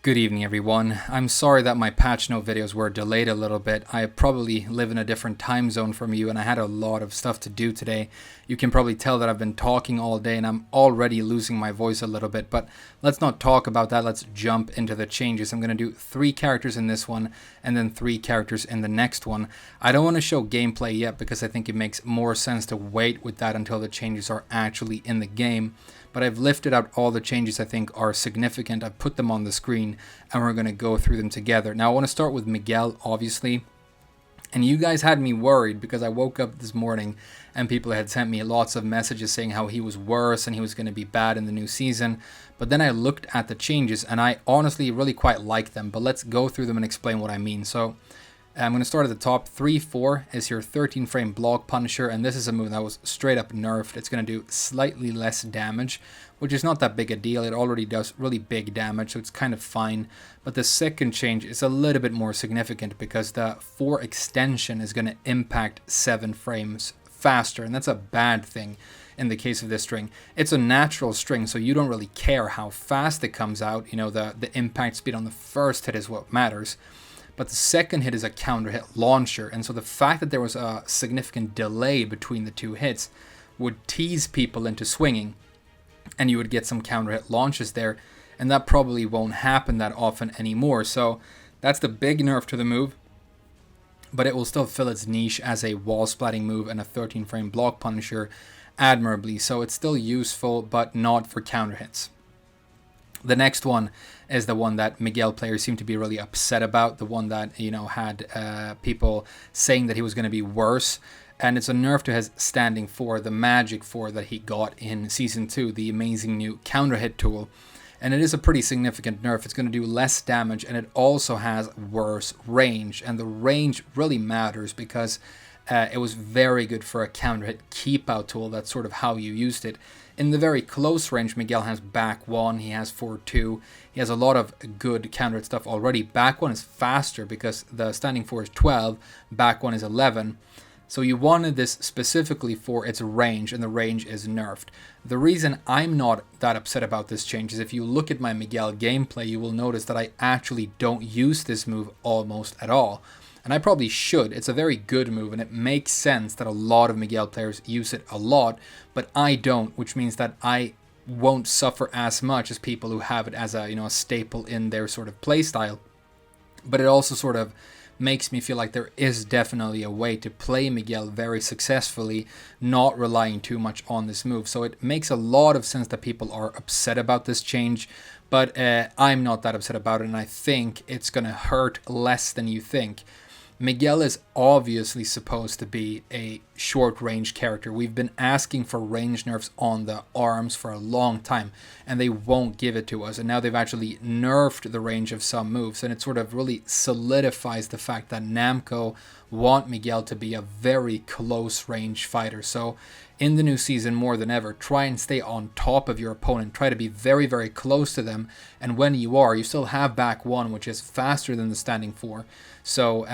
Good evening, everyone. I'm sorry that my patch note videos were delayed a little bit. I probably live in a different time zone from you, and I had a lot of stuff to do today. You can probably tell that I've been talking all day, and I'm already losing my voice a little bit, but let's not talk about that. Let's jump into the changes. I'm going to do 3 characters in this one, and then 3 characters in the next one. I don't want to show gameplay yet, because I think it makes more sense to wait with that until the changes are actually in the game. But I've lifted out all the changes I think are significant. I've put them on the screen and we're going to go through them together. Now I want to start with Miguel, obviously. And you guys had me worried because I woke up this morning and people had sent me lots of messages saying how he was worse and he was going to be bad in the new season. But then I looked at the changes and I honestly really quite like them. But let's go through them and explain what I mean. So I'm going to start at the top. 3-4 is your 13 frame block punisher, and this is a move that was straight up nerfed. It's going to do slightly less damage, which is not that big a deal. It already does really big damage, so it's kind of fine. But the second change is a little bit more significant because the 4 extension is going to impact 7 frames faster, and that's a bad thing in the case of this string. It's a natural string, so you don't really care how fast it comes out. You know, the impact speed on the first hit is what matters. But the second hit is a counter hit launcher, and so the fact that there was a significant delay between the 2 hits would tease people into swinging, and you would get some counter hit launches there, and that probably won't happen that often anymore. So that's the big nerf to the move, but it will still fill its niche as a wall splatting move and a 13 frame block punisher admirably, so it's still useful but not for counter hits. The next one is the one that Miguel players seem to be really upset about, the one that, you know, had people saying that he was going to be worse. And it's a nerf to his standing 4, the magic 4 that he got in Season 2, the amazing new counter hit tool. And it is a pretty significant nerf. It's going to do less damage, and it also has worse range. And the range really matters because it was very good for a counter hit keep out tool. That's sort of how you used it. In the very close range, Miguel has back 1, he has 4-2, he has a lot of good counter hit stuff already. Back 1 is faster because the standing 4 is 12, back 1 is 11. So you wanted this specifically for its range, and the range is nerfed. The reason I'm not that upset about this change is if you look at my Miguel gameplay, you will notice that I actually don't use this move almost at all. And I probably should. It's a very good move, and it makes sense that a lot of Miguel players use it a lot, but I don't, which means that I won't suffer as much as people who have it as a staple in their sort of playstyle. But it also sort of makes me feel like there is definitely a way to play Miguel very successfully, not relying too much on this move. So it makes a lot of sense that people are upset about this change, but I'm not that upset about it, and I think it's going to hurt less than you think. Miguel is obviously supposed to be a short-range character. We've been asking for range nerfs on the arms for a long time, and they won't give it to us. And now they've actually nerfed the range of some moves, and it sort of really solidifies the fact that Namco want Miguel to be a very close-range fighter. So in the new season, more than ever, try and stay on top of your opponent. Try to be very, very close to them. And when you are, you still have back 1, which is faster than the standing 4. So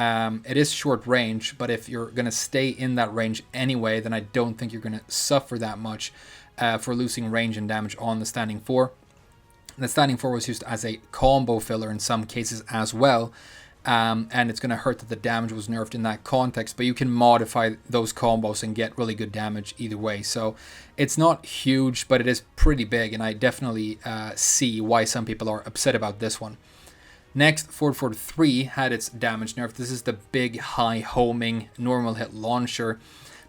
it is short range, but if you're going to stay in that range anyway, then I don't think you're going to suffer that much for losing range and damage on the standing 4. The standing 4 was used as a combo filler in some cases as well. And it's going to hurt that the damage was nerfed in that context, but you can modify those combos and get really good damage either way. So it's not huge, but it is pretty big, and I definitely see why some people are upset about this one. Next, 443 had its damage nerf. This is the big high homing normal hit launcher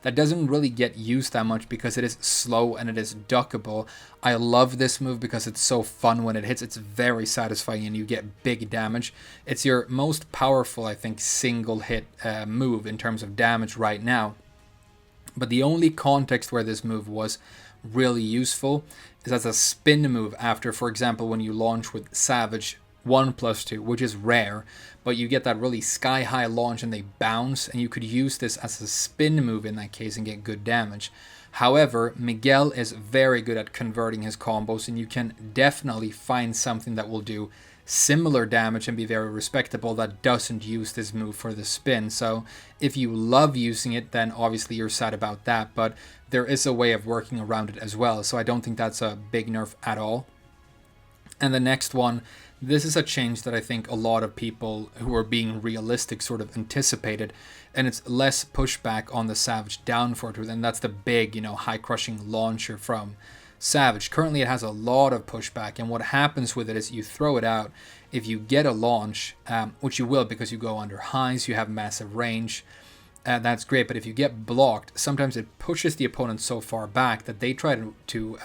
that doesn't really get used that much because it is slow and it is duckable. I love this move because it's so fun when it hits. It's very satisfying and you get big damage. It's your most powerful, I think, single hit move in terms of damage right now. But the only context where this move was really useful is as a spin move after, for example, when you launch with Savage 1+2, which is rare, but you get that really sky high launch and they bounce, and you could use this as a spin move in that case and get good damage. However, Miguel is very good at converting his combos, and you can definitely find something that will do similar damage and be very respectable that doesn't use this move for the spin. So if you love using it, then obviously you're sad about that, but there is a way of working around it as well, so I don't think that's a big nerf at all. And the next one, this is a change that I think a lot of people who are being realistic sort of anticipated, and it's less pushback on the Savage down forward, and that's the big, high crushing launcher from Savage. Currently it has a lot of pushback, and what happens with it is you throw it out. If you get a launch, which you will because you go under highs, you have massive range, that's great. But if you get blocked, sometimes it pushes the opponent so far back that they try to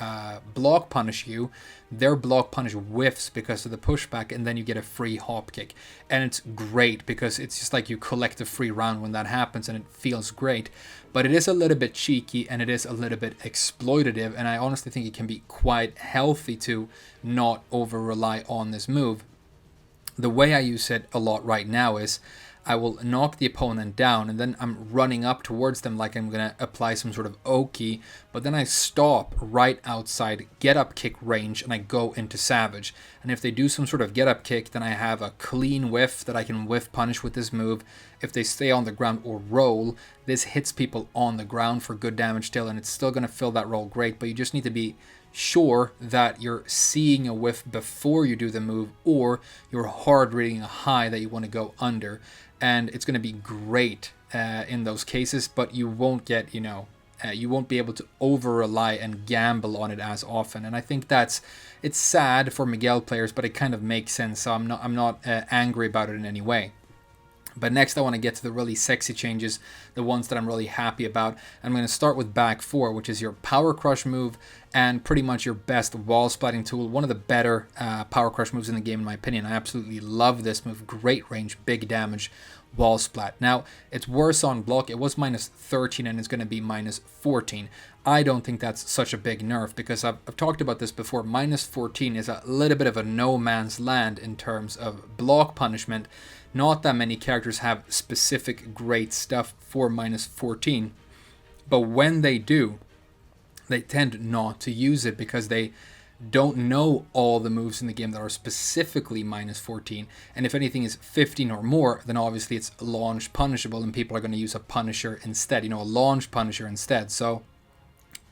block punish you. Their block punish whiffs because of the pushback, and then you get a free hop kick. And it's great because it's just like you collect a free round when that happens, and it feels great. But it is a little bit cheeky, and it is a little bit exploitative, and I honestly think it can be quite healthy to not over-rely on this move. The way I use it a lot right now is I will knock the opponent down, and then I'm running up towards them like I'm going to apply some sort of Oki, but then I stop right outside get up kick range and I go into Savage. And if they do some sort of get up kick, then I have a clean whiff that I can whiff punish with this move. If they stay on the ground or roll, this hits people on the ground for good damage still, and it's still going to fill that role great, but you just need to be sure that you're seeing a whiff before you do the move, or you're hard reading a high that you want to go under. And it's going to be great in those cases, but you won't get, you won't be able to over-rely and gamble on it as often. And I think it's sad for Miguel players, but it kind of makes sense, so I'm not angry about it in any way. But next I want to get to the really sexy changes, the ones that I'm really happy about. I'm going to start with back 4, which is your power crush move and pretty much your best wall splatting tool. One of the better power crush moves in the game in my opinion. I absolutely love this move. Great range, big damage, wall splat. Now, it's worse on block. It was minus 13 and it's going to be minus 14. I don't think that's such a big nerf because I've talked about this before. Minus 14 is a little bit of a no man's land in terms of block punishment. Not that many characters have specific great stuff for minus 14, but when they do, they tend not to use it because they don't know all the moves in the game that are specifically minus 14. And if anything is 15 or more, then obviously it's launch punishable and people are going to use a punisher instead, a launch punisher instead. So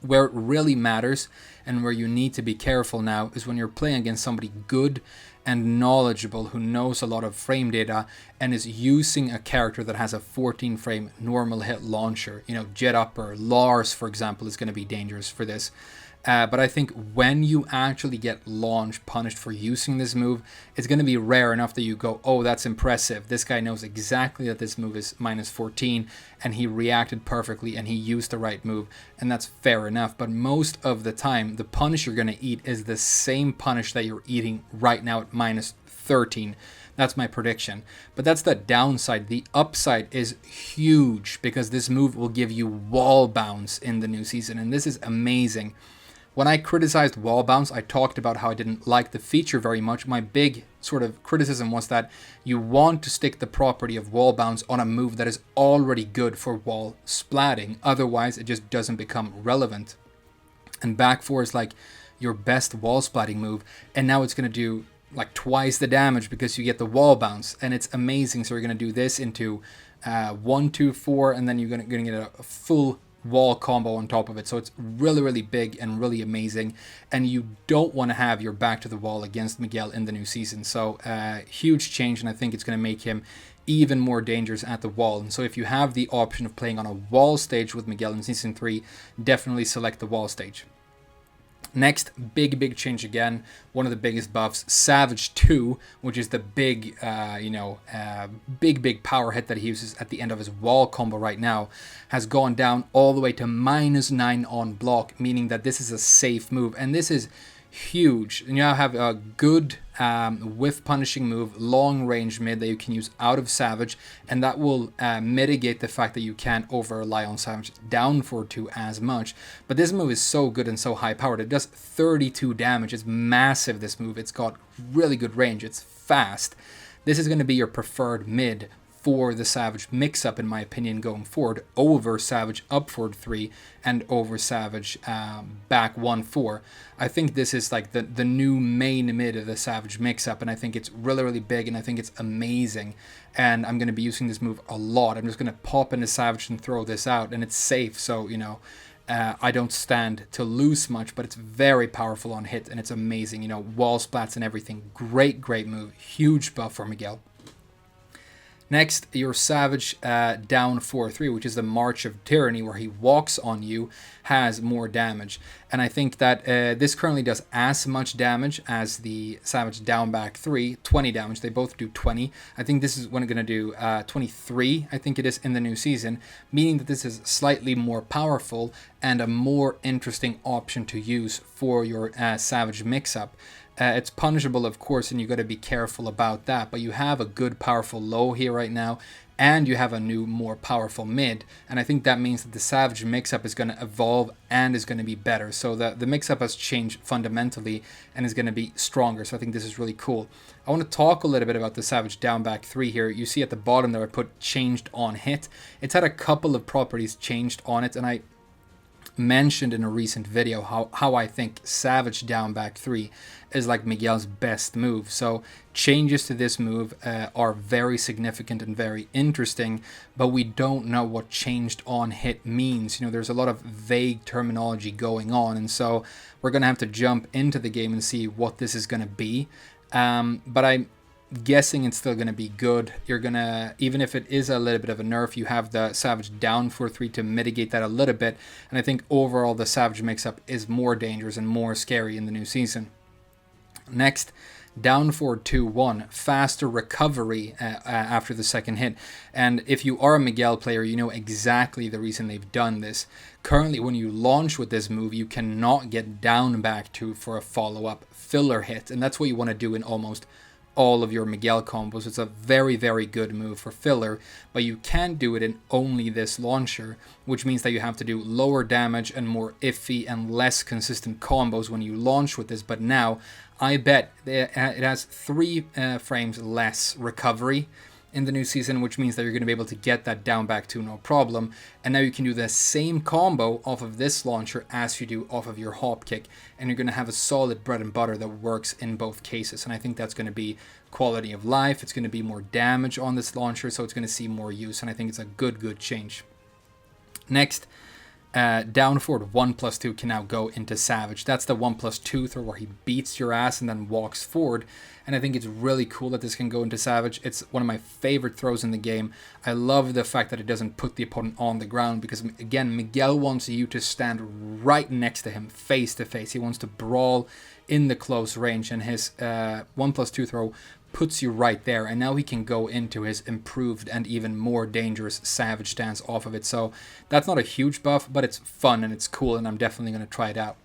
where it really matters and where you need to be careful now is when you're playing against somebody good and knowledgeable who knows a lot of frame data and is using a character that has a 14 frame normal hit launcher. Jet Upper, Lars, for example, is going to be dangerous for this. But I think when you actually get launch punished for using this move, it's going to be rare enough that you go, oh, that's impressive. This guy knows exactly that this move is minus 14 and he reacted perfectly and he used the right move, and that's fair enough. But most of the time, the punish you're going to eat is the same punish that you're eating right now at minus 13. That's my prediction. But that's the downside. The upside is huge because this move will give you wall bounce in the new season, and this is amazing. When I criticized wall bounce, I talked about how I didn't like the feature very much. My big sort of criticism was that you want to stick the property of wall bounce on a move that is already good for wall splatting. Otherwise, it just doesn't become relevant. And back 4 is like your best wall splatting move, and now it's going to do like twice the damage because you get the wall bounce, and it's amazing. So you're going to do this into 1, 2, 4, and then you're going to get a full wall combo on top of it. So it's really, really big and really amazing, and you don't want to have your back to the wall against Miguel in the new season. So huge change, and I think it's going to make him even more dangerous at the wall. And so if you have the option of playing on a wall stage with Miguel in season 3, definitely select the wall stage. Next, big change again, one of the biggest buffs, Savage 2, which is the big, big power hit that he uses at the end of his wall combo right now, has gone down all the way to minus 9 on block, meaning that this is a safe move. And this is huge. And you now have a good whiff punishing move, long range mid that you can use out of Savage, and that will mitigate the fact that you can't over rely on Savage down for 2 as much. But this move is so good and so high powered. It does 32 damage. It's massive, this move. It's got really good range. It's fast. This is going to be your preferred mid for the Savage mix-up, in my opinion, going forward, over Savage up forward 3 and over Savage back 1-4. I think this is like the new main mid of the Savage mix-up, and I think it's really, really big, and I think it's amazing. And I'm going to be using this move a lot. I'm just going to pop into Savage and throw this out, and it's safe, so, I don't stand to lose much, but it's very powerful on hit, and it's amazing. You know, wall splats and everything. Great move. Huge buff for Miguel. Next, your Savage down 4-3, which is the March of Tyranny, where he walks on you, has more damage. And I think that this currently does as much damage as the Savage down back 3, 20 damage. They both do 20. I think this is going to do 23, I think it is, in the new season, meaning that this is slightly more powerful and a more interesting option to use for your Savage mix-up. It's punishable, of course, and you got to be careful about that. But you have a good, powerful low here right now, and you have a new, more powerful mid. And I think that means that the Savage mix-up is going to evolve and is going to be better. So the mix-up has changed fundamentally and is going to be stronger. So I think this is really cool. I want to talk a little bit about the Savage down back 3 here. You see at the bottom there I put changed on hit. It's had a couple of properties changed on it, and I mentioned in a recent video how I think Savage down back 3 is like Miguel's best move. So changes to this move are very significant and very interesting, but we don't know what changed on hit means. You know, there's a lot of vague terminology going on, and so we're gonna have to jump into the game and see what this is gonna be. But I'm guessing it's still going to be good. You're going to, even if it is a little bit of a nerf, you have the Savage down 4-3 to mitigate that a little bit. And I think overall the Savage mix-up is more dangerous and more scary in the new season. Next, down 4-2-1, faster recovery after the second hit. And if you are a Miguel player, you know exactly the reason they've done this. Currently, when you launch with this move, you cannot get down back 2 for a follow-up filler hit. And that's what you want to do in almost all of your Miguel combos. It's a very good move for filler, but you can't do it in only this launcher, which means that you have to do lower damage and more iffy and less consistent combos when you launch with this. But now I bet it has 3 frames less recovery in the new season, which means that you're going to be able to get that down back 2 no problem. And now you can do the same combo off of this launcher as you do off of your hop kick, and you're going to have a solid bread and butter that works in both cases. And I think that's going to be quality of life. It's going to be more damage on this launcher, so it's going to see more use, and I think it's a good change. Next, down forward 1+2 can now go into Savage. That's the 1+2 throw where he beats your ass and then walks forward. And I think it's really cool that this can go into Savage. It's one of my favorite throws in the game. I love the fact that it doesn't put the opponent on the ground, because again, Miguel wants you to stand right next to him, face to face. He wants to brawl in the close range, and his 1+2 throw puts you right there, and now he can go into his improved and even more dangerous Savage stance off of it. So that's not a huge buff, but it's fun and it's cool, and I'm definitely going to try it out.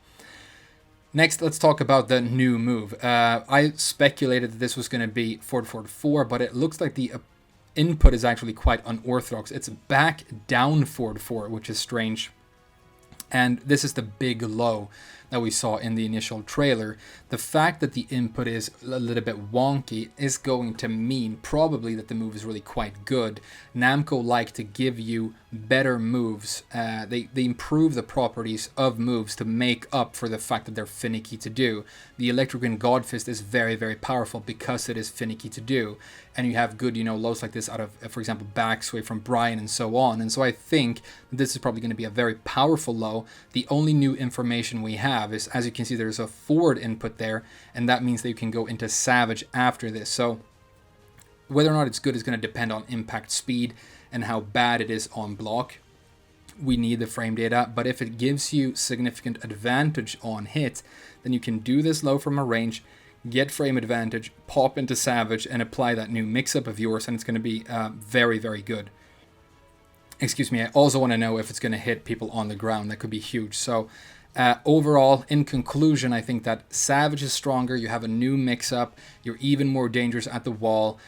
Next, let's talk about the new move. I speculated that this was going to be 4-4-4, but it looks like the input is actually quite unorthodox. It's back down 4-4, which is strange. And this is the big low that we saw in the initial trailer. The fact that the input is a little bit wonky is going to mean probably that the move is really quite good. Namco like to give you better moves. They improve the properties of moves to make up for the fact that they're finicky to do. The Electric and God Fist is very powerful because it is finicky to do. And you have good, lows like this out of, for example, backsway from Brian and so on. And so I think this is probably going to be a very powerful low. The only new information we have is, as you can see, there's a forward input there, and that means that you can go into Savage after this. So whether or not it's good is going to depend on impact speed and how bad it is on block. We need the frame data, but if it gives you significant advantage on hit, then you can do this low from a range, get frame advantage, pop into Savage, and apply that new mix-up of yours, and it's going to be very good. Excuse me, I also want to know if it's going to hit people on the ground. That could be huge. So overall, in conclusion, I think that Savage is stronger. You have a new mix-up. You're even more dangerous at the wall.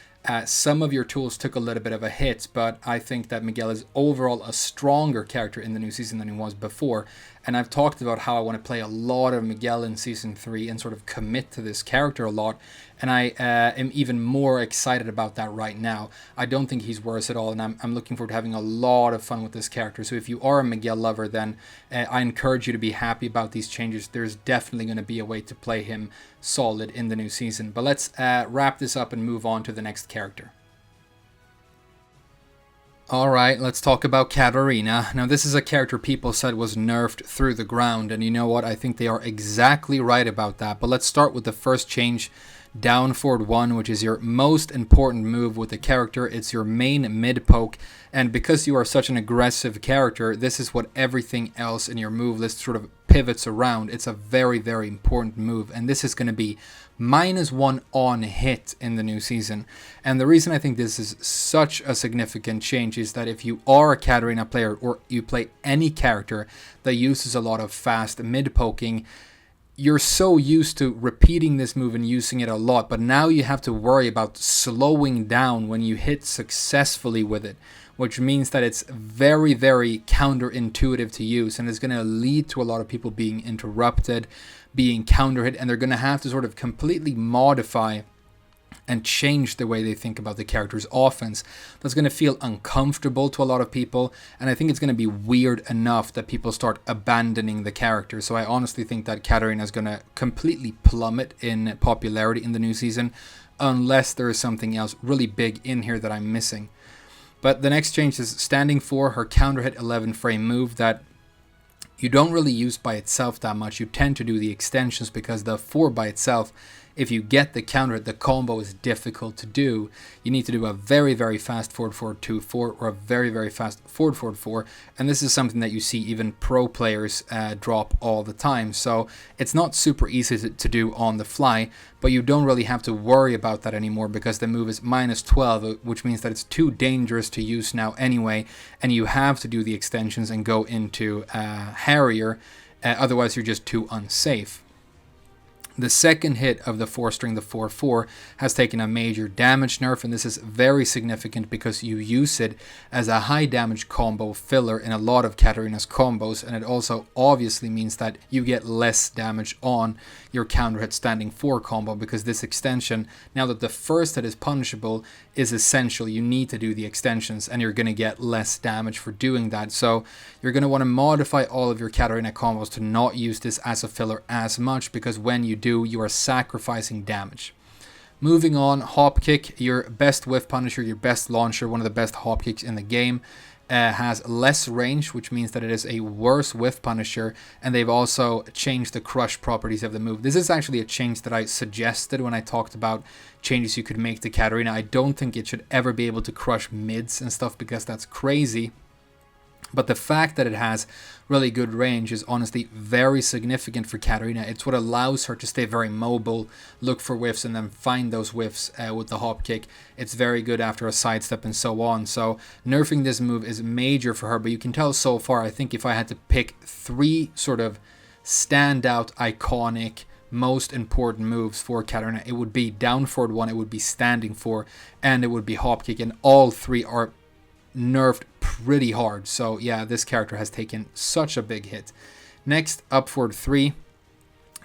Some of your tools took a little bit of a hit, but I think that Miguel is overall a stronger character in the new season than he was before. And I've talked about how I want to play a lot of Miguel in Season 3 and sort of commit to this character a lot. And I am even more excited about that right now. I don't think he's worse at all, and I'm looking forward to having a lot of fun with this character. So if you are a Miguel lover, then I encourage you to be happy about these changes. There's definitely going to be a way to play him solid in the new season. But let's wrap this up and move on to the next character. Alright, let's talk about Katarina. Now this is a character people said was nerfed through the ground, and you know what, I think they are exactly right about that. But let's start with the first change, down forward 1, which is your most important move with the character. It's your main mid poke, and because you are such an aggressive character, this is what everything else in your move list sort of pivots around. It's a very, very important move, and this is going to be -1 on hit in the new season. And the reason I think this is such a significant change is that if you are a Katarina player, or you play any character that uses a lot of fast mid poking, you're so used to repeating this move and using it a lot, but now you have to worry about slowing down when you hit successfully with it, which means that it's very, very counterintuitive to use, and it's going to lead to a lot of people being interrupted, being counter hit, and they're going to have to sort of completely modify and change the way they think about the character's offense. That's going to feel uncomfortable to a lot of people, and I think it's going to be weird enough that people start abandoning the character. So I honestly think that Catarina is going to completely plummet in popularity in the new season, unless there is something else really big in here that I'm missing. But the next change is standing for her counter hit 11 frame move that you don't really use by itself that much. You tend to do the extensions because the 4 by itself, if you get the counter hit, the combo is difficult to do. You need to do a very, very fast forward forward 2-4 or a very, very fast forward forward 4, and this is something that you see even pro players drop all the time. So it's not super easy to do on the fly, but you don't really have to worry about that anymore because the move is -12, which means that it's too dangerous to use now anyway, and you have to do the extensions and go into Harrier, otherwise you're just too unsafe. The second hit of the 4-string, the 4-4, has taken a major damage nerf, and this is very significant because you use it as a high damage combo filler in a lot of Katarina's combos, and it also obviously means that you get less damage on your counter hit standing 4 combo because this extension, now that the first hit is punishable, is essential. You need to do the extensions, and you're going to get less damage for doing that. So you're going to want to modify all of your Katarina combos to not use this as a filler as much, because when you do, you are sacrificing damage. Moving on, hop kick, your best whiff punisher, your best launcher, one of the best hop kicks in the game, has less range, which means that it is a worse whiff punisher, and they've also changed the crush properties of the move. This is actually a change that I suggested when I talked about changes you could make to Katarina. I don't think it should ever be able to crush mids and stuff because that's crazy. But the fact that it has really good range is honestly very significant for Katarina. It's what allows her to stay very mobile, look for whiffs, and then find those whiffs with the hop kick. It's very good after a sidestep and so on. So nerfing this move is major for her, but you can tell so far, I think if I had to pick 3 sort of standout, iconic, most important moves for Katarina, it would be down forward 1, it would be standing 4, and it would be hop kick, and all 3 are nerfed pretty hard. So yeah, this character has taken such a big hit. Next, up forward 3.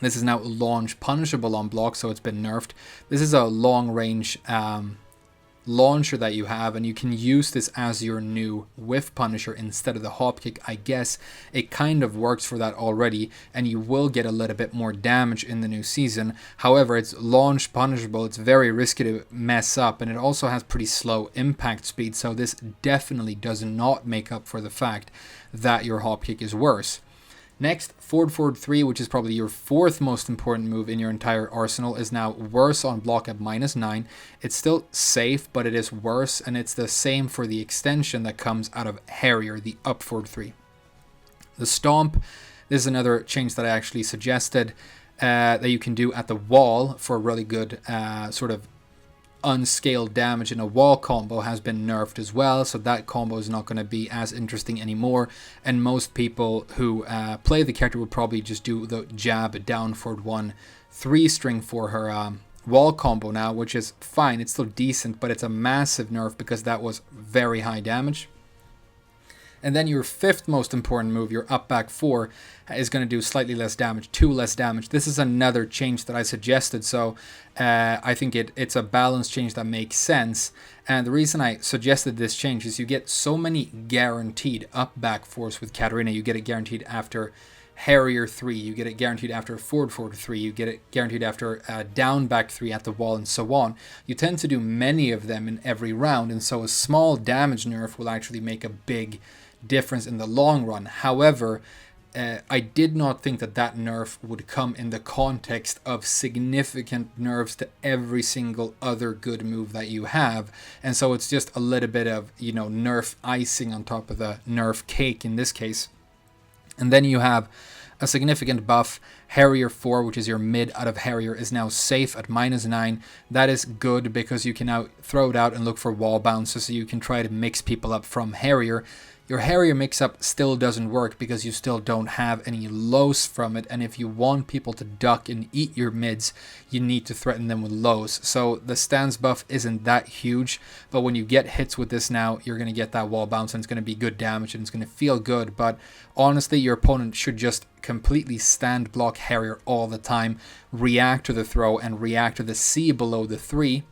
This is now launch punishable on block, so it's been nerfed. This is a long range launcher that you have, and you can use this as your new whiff punisher instead of the hop kick. I guess it kind of works for that already, and you will get a little bit more damage in the new season. However, it's launch punishable, it's very risky to mess up, and it also has pretty slow impact speed, so this definitely does not make up for the fact that your hop kick is worse. Next, forward 3, which is probably your 4th most important move in your entire arsenal, is now worse on block at -9. It's still safe, but it is worse, and it's the same for the extension that comes out of Harrier, the up forward 3. The Stomp, this is another change that I actually suggested that you can do at the wall for really good sort of unscaled damage in a wall combo, has been nerfed as well, so that combo is not going to be as interesting anymore, and most people who play the character would probably just do the jab down forward 1 3-string for her wall combo now, which is fine. It's still decent, but it's a massive nerf because that was very high damage. And then your 5th most important move, your up back 4, is going to do slightly less damage, 2 less damage. This is another change that I suggested, so I think it's a balanced change that makes sense. And the reason I suggested this change is you get so many guaranteed up back 4s with Katarina. You get it guaranteed after Harrier 3, you get it guaranteed after forward 3, you get it guaranteed after down back 3 at the wall, and so on. You tend to do many of them in every round, and so a small damage nerf will actually make a big difference in the long run. However, I did not think that that nerf would come in the context of significant nerfs to every single other good move that you have. And so it's just a little bit of, nerf icing on top of the nerf cake in this case. And then you have a significant buff. Harrier 4, which is your mid out of Harrier, is now safe at -9. That is good because you can now throw it out and look for wall bounces, so you can try to mix people up from Harrier. Your Harrier mix-up still doesn't work because you still don't have any lows from it, and if you want people to duck and eat your mids, you need to threaten them with lows. So the stance buff isn't that huge, but when you get hits with this now, you're going to get that wall bounce, and it's going to be good damage, and it's going to feel good. But honestly, your opponent should just completely stand block Harrier all the time, react to the throw, and react to the C below the 3,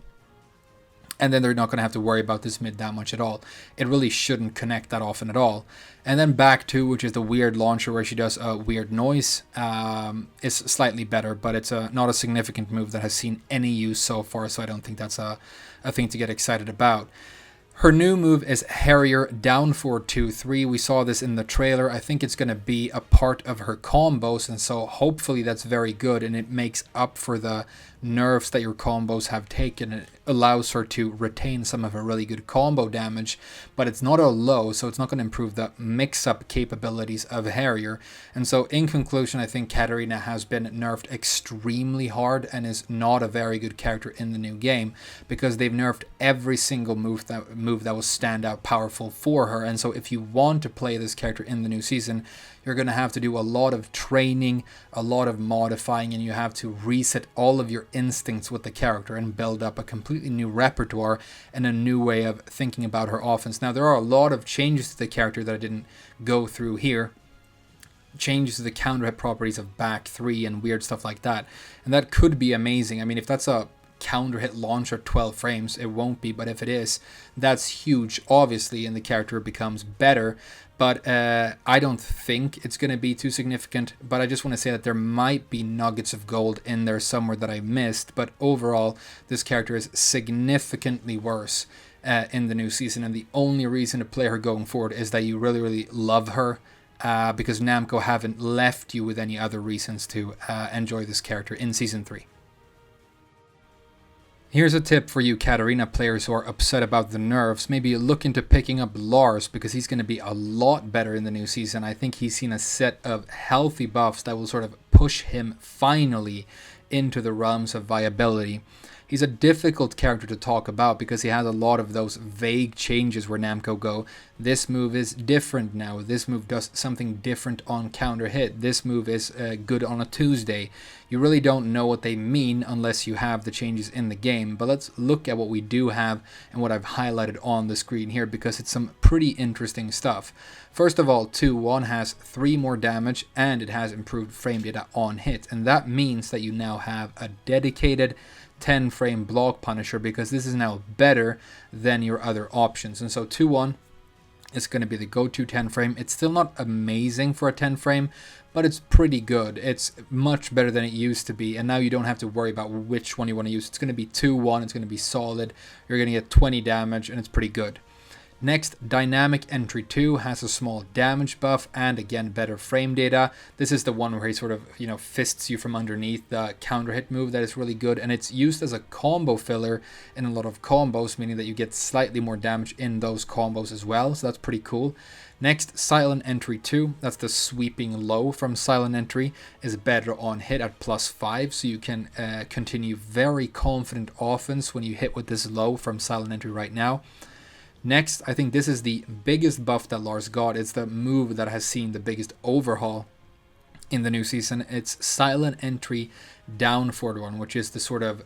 and then they're not going to have to worry about this mid that much at all. It really shouldn't connect that often at all. And then back 2, which is the weird launcher where she does a weird noise, is slightly better, but it's not a significant move that has seen any use so far, so I don't think that's a thing to get excited about. Her new move is Harrier down 4-2-3. We saw this in the trailer. I think it's going to be a part of her combos, and so hopefully that's very good, and it makes up for the nerfs that your combos have taken. It allows her to retain some of her really good combo damage, but it's not a low, so it's not going to improve the mix-up capabilities of Harrier. And so in conclusion, I think Katarina has been nerfed extremely hard and is not a very good character in the new game because they've nerfed every single move that was standout powerful for her. And so if you want to play this character in the new season, you're going to have to do a lot of training, a lot of modifying, and you have to reset all of your instincts with the character and build up a completely new repertoire and a new way of thinking about her offense. Now, there are a lot of changes to the character that I didn't go through here. Changes to the counter hit properties of back 3 and weird stuff like that. And that could be amazing. I mean, if that's a counter hit launcher 12 frames, it won't be, but if it is, that's huge, obviously, and the character becomes better. But I don't think it's going to be too significant, but I just want to say that there might be nuggets of gold in there somewhere that I missed. But overall, this character is significantly worse in the new season, and the only reason to play her going forward is that you really, really love her, because Namco haven't left you with any other reasons to enjoy this character in Season 3. Here's a tip for you Katarina players who are upset about the nerfs. Maybe look into picking up Lars, because he's going to be a lot better in the new season. I think he's seen a set of healthy buffs that will sort of push him finally into the realms of viability. He's a difficult character to talk about because he has a lot of those vague changes where Namco go, this move is different now, this move does something different on counter hit, this move is good on a Tuesday. You really don't know what they mean unless you have the changes in the game, but let's look at what we do have and what I've highlighted on the screen here, because it's some pretty interesting stuff. First of all, 2-1 has 3 more damage and it has improved frame data on hit, and that means that you now have a dedicated 10 frame block punisher, because this is now better than your other options. And so 2-1 is going to be the go-to 10 frame. It's still not amazing for a 10 frame, but it's pretty good. It's much better than it used to be, and now you don't have to worry about which one you want to use. It's going to be 2-1, it's going to be solid, you're going to get 20 damage, and it's pretty good. Next, Dynamic Entry 2 has a small damage buff and again better frame data. This is the one where he sort of, fists you from underneath, the counter hit move that is really good, and it's used as a combo filler in a lot of combos, meaning that you get slightly more damage in those combos as well, so that's pretty cool. Next, Silent Entry 2, that's the sweeping low from Silent Entry, is better on hit at +5, so you can continue very confident offense when you hit with this low from Silent Entry right now. Next, I think this is the biggest buff that Lars got. It's the move that has seen the biggest overhaul in the new season. It's Silent Entry down forward 1, which is the sort of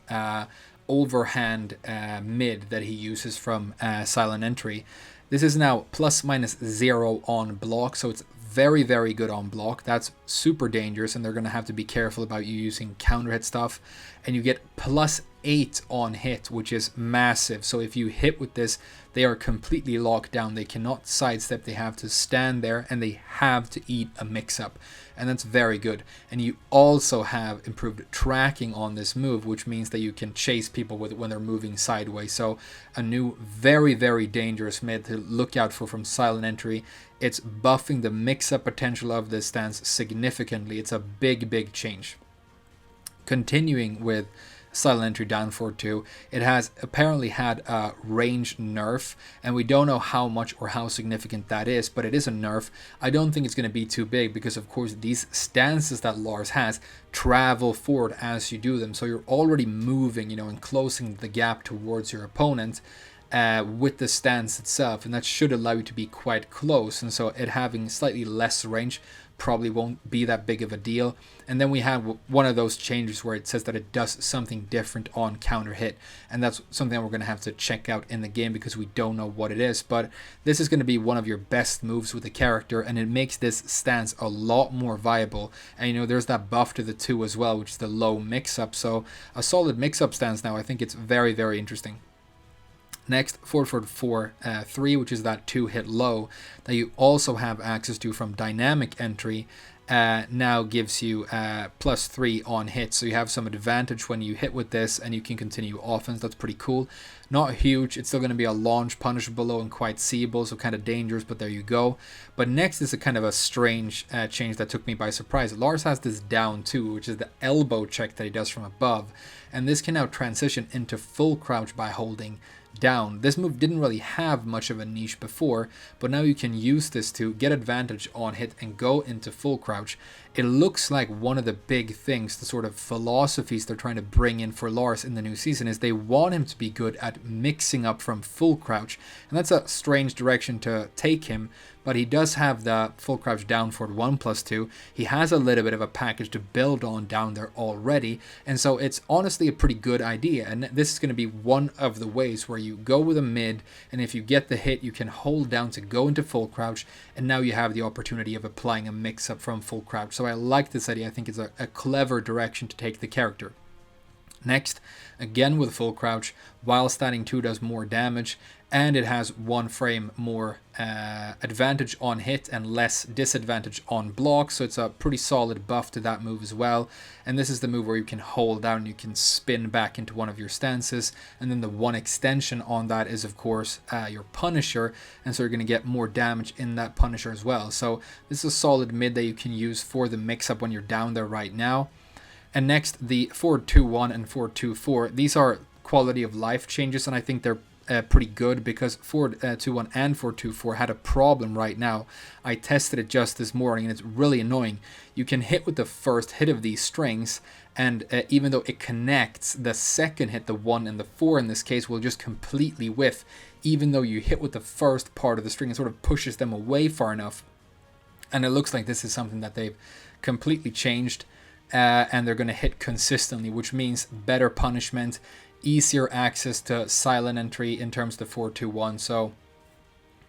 overhand mid that he uses from Silent Entry. This is now ±0 on block, so it's very, very good on block. That's super dangerous, and they're going to have to be careful about you using counter hit stuff. And you get +8 8 on hit, which is massive. So if you hit with this, they are completely locked down. They cannot sidestep. They have to stand there, and they have to eat a mix-up. And that's very good. And you also have improved tracking on this move, which means that you can chase people with it when they're moving sideways. So a new very, very dangerous mid to look out for from Silent Entry. It's buffing the mix-up potential of this stance significantly. It's a big, big change. Continuing with Silent Entry down 4-2, it has apparently had a range nerf, and we don't know how much or how significant that is, but it is a nerf. I don't think it's going to be too big because, of course, these stances that Lars has travel forward as you do them, so you're already moving, and closing the gap towards your opponent with the stance itself, and that should allow you to be quite close, and so it having slightly less range probably won't be that big of a deal. And then we have one of those changes where it says that it does something different on counter hit, and that's something that we're going to have to check out in the game because we don't know what it is. But this is going to be one of your best moves with the character, and it makes this stance a lot more viable. And there's that buff to the 2 as well, which is the low mix-up, so a solid mix-up stance now. I think it's very, very interesting. Next, 4-4-4-3, which is that 2-hit low that you also have access to from dynamic entry, now gives you +3 on hit. So you have some advantage when you hit with this, and you can continue offense. That's pretty cool. Not huge. It's still going to be a launch punishable low and quite seeable, so kind of dangerous, but there you go. But next is a kind of a strange change that took me by surprise. Lars has this down 2, which is the elbow check that he does from above, and this can now transition into full crouch by holding down. This move didn't really have much of a niche before, but now you can use this to get advantage on hit and go into full crouch. It looks like one of the big things, the sort of philosophies they're trying to bring in for Lars in the new season, is they want him to be good at mixing up from full crouch, and that's a strange direction to take him, but he does have the full crouch down forward 1+2. He has a little bit of a package to build on down there already, and so it's honestly a pretty good idea. And this is going to be one of the ways where you go with a mid, and if you get the hit, you can hold down to go into full crouch, and now you have the opportunity of applying a mix-up from full crouch. So I like this idea. I think it's a clever direction to take the character. Next, again with full crouch, while standing 2 does more damage, and it has 1 frame more advantage on hit and less disadvantage on block, so it's a pretty solid buff to that move as well. And this is the move where you can hold down, you can spin back into one of your stances, and then the one extension on that is of course your Punisher, and so you're going to get more damage in that Punisher as well. So this is a solid mid that you can use for the mix-up when you're down there right now. And next, the 4-2-1 and 4-2-4. These are quality of life changes, and I think they're pretty good because 4-2-1 and 4-2-4 had a problem right now. I tested it just this morning, and it's really annoying. You can hit with the first hit of these strings, and even though it connects, the second hit, the 1 and the 4 in this case, will just completely whiff. Even though you hit with the first part of the string, it sort of pushes them away far enough. And it looks like this is something that they've completely changed. And they're going to hit consistently, which means better punishment, easier access to silent entry in terms of the 4-2-1. So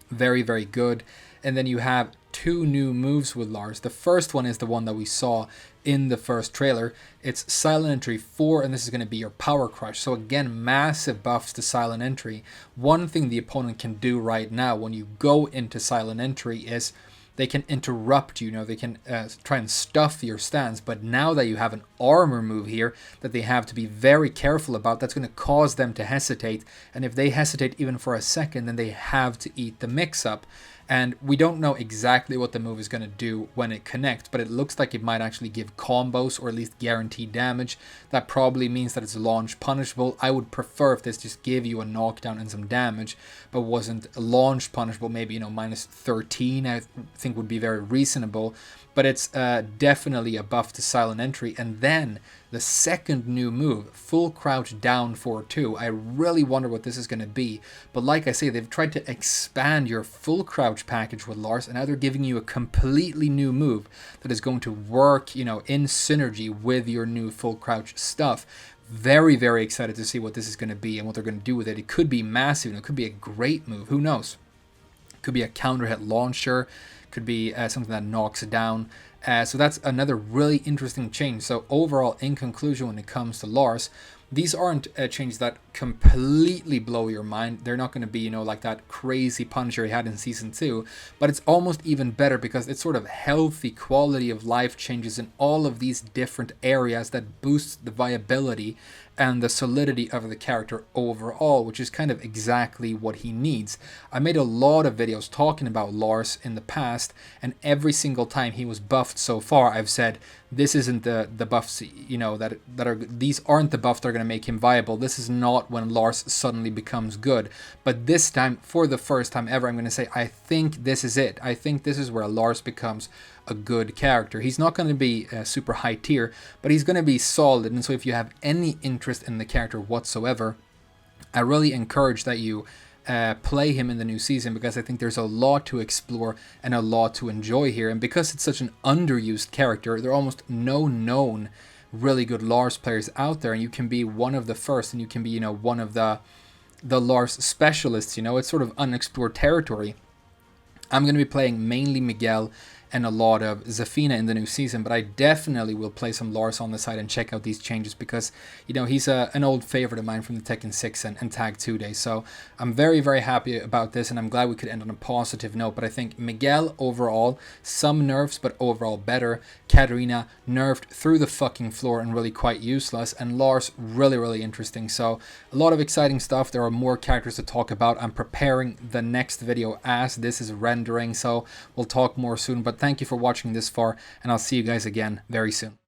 very, very good. And then you have 2 new moves with Lars. The first one is the one that we saw in the first trailer. It's silent entry 4, and this is going to be your power crush. So again, massive buffs to silent entry. One thing the opponent can do right now when you go into silent entry is they can interrupt you, they can try and stuff your stance, but now that you have an armor move here that they have to be very careful about, that's going to cause them to hesitate, and if they hesitate even for a second, then they have to eat the mix-up. And we don't know exactly what the move is going to do when it connects, but it looks like it might actually give combos or at least guaranteed damage. That probably means that it's launch punishable. I would prefer if this just gave you a knockdown and some damage, but wasn't launch punishable. Maybe, -13 I think would be very reasonable. But it's definitely a buff to silent entry. And then the second new move, full crouch down 4-2. I really wonder what this is going to be. But like I say, they've tried to expand your full crouch package with Lars, and now they're giving you a completely new move that is going to work, in synergy with your new full crouch stuff. Very, very excited to see what this is going to be and what they're going to do with it. It could be massive. It could be a great move. Who knows? It could be a counter hit launcher. Could be something that knocks it down. So that's another really interesting change. So overall, in conclusion, when it comes to Lars, These aren't changes that completely blow your mind. They're not going to be, you know, like that crazy Punisher he had in season 2, but it's almost even better because it's sort of healthy quality of life changes in all of these different areas that boosts the viability and the solidity of the character overall, which is kind of exactly what he needs. I made a lot of videos talking about Lars in the past, and every single time he was buffed so far, I've said, this isn't the buffs, you know, these aren't the buffs that are going to make him viable. This is not when Lars suddenly becomes good. But this time, for the first time ever, I'm going to say, I think this is it. I think this is where Lars becomes a good character. He's not going to be super high tier, but he's going to be solid. And so if you have any interest in the character whatsoever, I really encourage that you play him in the new season, because I think there's a lot to explore and a lot to enjoy here. And because it's such an underused character, there are almost no known really good Lars players out there, and you can be one of the first, and you can be, you know, one of the Lars specialists. You know, it's sort of unexplored territory. I'm going to be playing mainly Miguel and a lot of Zafina in the new season, but I definitely will play some Lars on the side and check out these changes, because, you know, he's an old favorite of mine from the Tekken 6 and Tag 2 days. So I'm very, very happy about this, and I'm glad we could end on a positive note. But I think Miguel overall, some nerfs, but overall better. Katarina nerfed through the fucking floor and really quite useless, and Lars really, really interesting. So a lot of exciting stuff. There are more characters to talk about. I'm preparing the next video as this is rendering, so we'll talk more soon. But thank you for watching this far, and I'll see you guys again very soon.